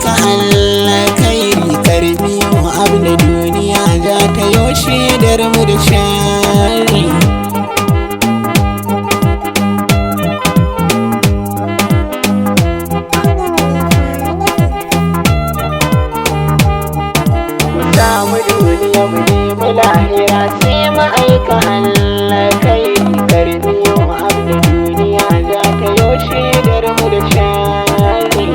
ma'aika alkhairi karbi abu da duniya za ta yoshe darmu da shari. Mu duniya mu nemi lahira sai ma'aika alkhairi karbi abu da duniya za ta yoshe darmu da shari.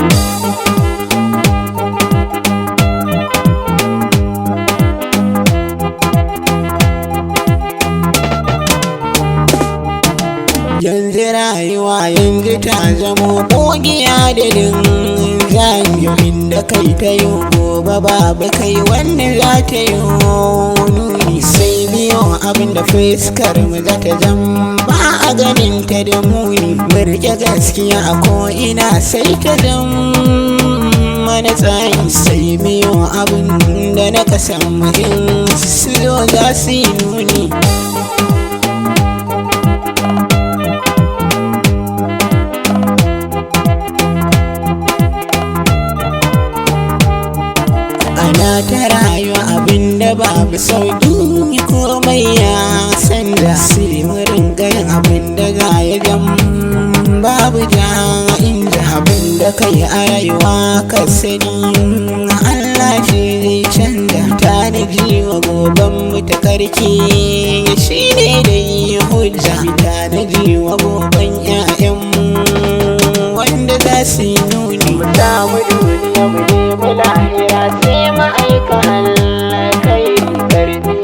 Yanzu rayuwa yanzu ta zamo ƙogiya da linzamin da kai ta yi gobe babu kai wanda za ta yi nuni sai biyo abin da fuskar mu za ta zama ba a ganin ta da muni mu riƙe gaskiya a ko'ina sai ta zama mana tsayi sai biyo abin da na kasan mu in su zo za su yi nuni. Ana ta rayuwa abinda babu sauƙi komai ya sanda sai mu ringa yin abinda za ya jam babu ja inda abinda kai a rayuwa ka sani Allah shi zai canza tanaji wa goben mu ta karki shi ne da yi hujja tanaji wa goben 'ya'yanmu wanda za su yi nuni. Mu samu duniya mu nemi lahira sai ma'aika alkhairi karbi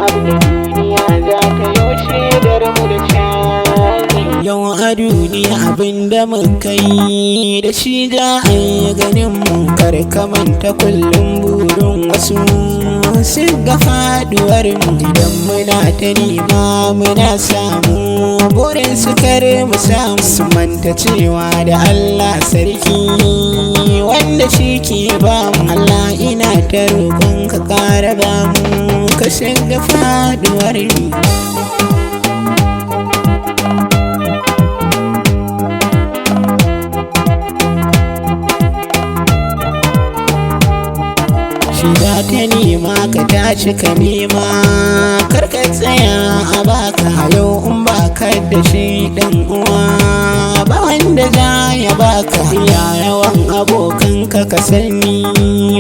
abu da duniya za ta yoshe darmu da shari. Yau a duniya abinda muka yi da shi za a yi ganin mu kar ka manta kullum burin wasu sun ga faduwar mu idan muna ta nema muna samu burin su kare mu samu su manta cewa da Allah sarki wanda shi ke ba mu. Allah ina ta roƙon ka ƙara ba mu ka shiga faduwar mu. Shiga ta nema ka tashi ka nema kar ka tsaya a baka a yau in baka da shi dan uwa ba wanda za ya baka. Ya yawan abokan ka sani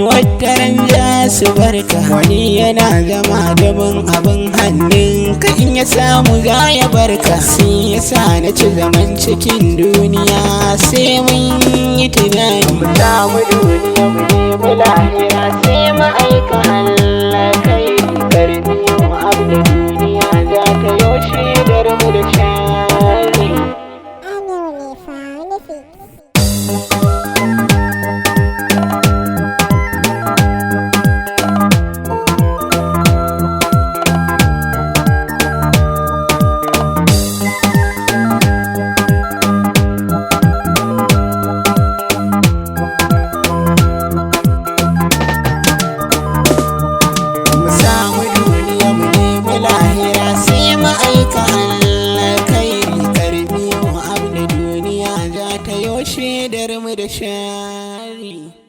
wataran za su barka wani yana zama daban abin hannun ka in ya samu za ya barka. Sai yasa na ci zaman cikin duniya sai mun yi tunani. Mu samu duniya mu nemi lahira sai ma'aika alkhairi karbi abu da duniya za ta yoshe darmu da shari. Darmu da shari.